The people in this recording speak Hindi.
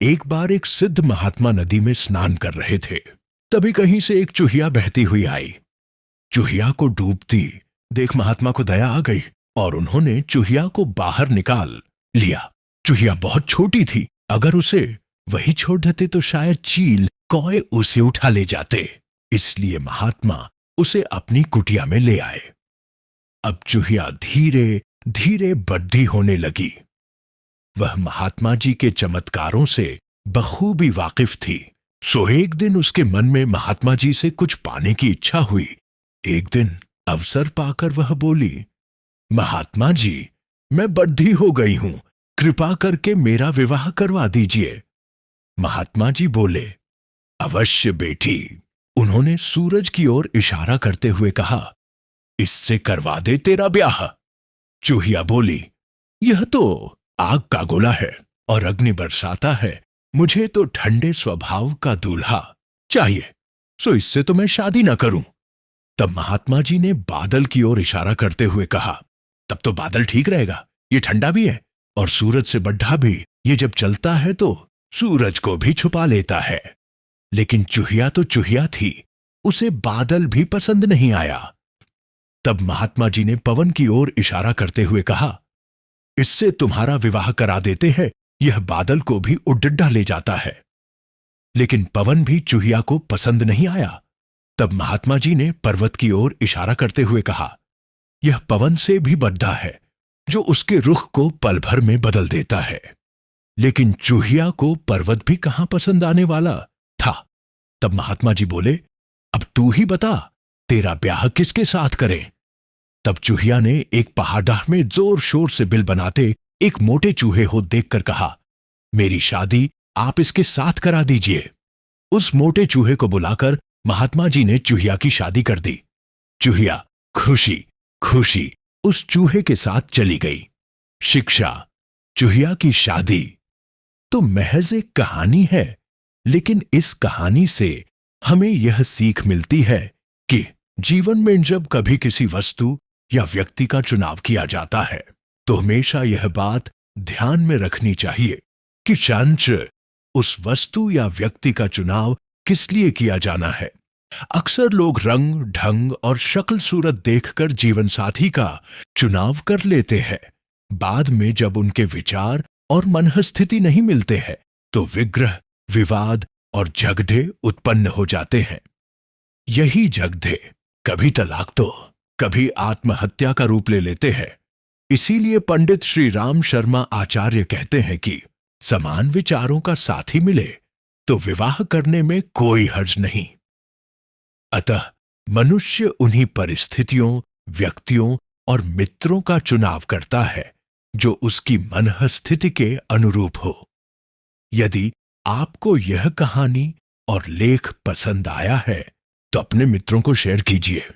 एक बार एक सिद्ध महात्मा नदी में स्नान कर रहे थे। तभी कहीं से एक चूहिया बहती हुई आई। चूहिया को डूबती देख महात्मा को दया आ गई और उन्होंने चूहिया को बाहर निकाल लिया। चूहिया बहुत छोटी थी, अगर उसे वही छोड़ देते तो शायद चील कौए उसे उठा ले जाते। इसलिए महात्मा उसे अपनी कुटिया में ले आए। अब चूहिया धीरे धीरे बड्ढी होने लगी। वह महात्मा जी के चमत्कारों से बखूबी वाकिफ थी। सो एक दिन उसके मन में महात्मा जी से कुछ पाने की इच्छा हुई। एक दिन अवसर पाकर वह बोली, महात्मा जी, मैं बड्ढी हो गई हूं, कृपा करके मेरा विवाह करवा दीजिए। महात्मा जी बोले, अवश्य बेटी। उन्होंने सूरज की ओर इशारा करते हुए कहा, इससे करवा दे तेरा ब्याह। चूहिया बोली, यह तो आग का गोला है और अग्नि बरसाता है, मुझे तो ठंडे स्वभाव का दूल्हा चाहिए, सो इससे तो मैं शादी ना करूं। तब महात्मा जी ने बादल की ओर इशारा करते हुए कहा, तब तो बादल ठीक रहेगा, ये ठंडा भी है और सूरज से बड्ढा भी, ये जब चलता है तो सूरज को भी छुपा लेता है। लेकिन चूहिया तो चूहिया थी, उसे बादल भी पसंद नहीं आया। तब महात्मा जी ने पवन की ओर इशारा करते हुए कहा, इससे तुम्हारा विवाह करा देते हैं, यह बादल को भी उड्डा ले जाता है। लेकिन पवन भी चूहिया को पसंद नहीं आया। तब महात्मा जी ने पर्वत की ओर इशारा करते हुए कहा, यह पवन से भी बड्ढा है, जो उसके रुख को पल भर में बदल देता है। लेकिन चूहिया को पर्वत भी कहां पसंद आने वाला था। तब महात्मा जी बोले, अब तू ही बता, तेरा ब्याह किसके साथ करें। तब चूहिया ने एक पहाड़ाह में जोर शोर से बिल बनाते एक मोटे चूहे हो देखकर कहा, मेरी शादी आप इसके साथ करा दीजिए। उस मोटे चूहे को बुलाकर महात्मा जी ने चूहिया की शादी कर दी। चूहिया खुशी खुशी उस चूहे के साथ चली गई। शिक्षा, चूहिया की शादी तो महज एक कहानी है, लेकिन इस कहानी से हमें यह सीख मिलती है कि जीवन में जब कभी किसी वस्तु या व्यक्ति का चुनाव किया जाता है तो हमेशा यह बात ध्यान में रखनी चाहिए कि चांच उस वस्तु या व्यक्ति का चुनाव किस लिए किया जाना है। अक्सर लोग रंग ढंग और शक्ल सूरत देखकर जीवन साथी का चुनाव कर लेते हैं। बाद में जब उनके विचार और मनःस्थिति नहीं मिलते हैं तो विग्रह, विवाद और झगड़े उत्पन्न हो जाते हैं। यही झगड़े कभी तलाक तो कभी आत्महत्या का रूप ले लेते हैं। इसीलिए पंडित श्री राम शर्मा आचार्य कहते हैं कि समान विचारों का साथी मिले तो विवाह करने में कोई हर्ज नहीं। अतः मनुष्य उन्हीं परिस्थितियों, व्यक्तियों और मित्रों का चुनाव करता है जो उसकी मनःस्थिति के अनुरूप हो। यदि आपको यह कहानी और लेख पसंद आया है तो अपने मित्रों को शेयर कीजिए।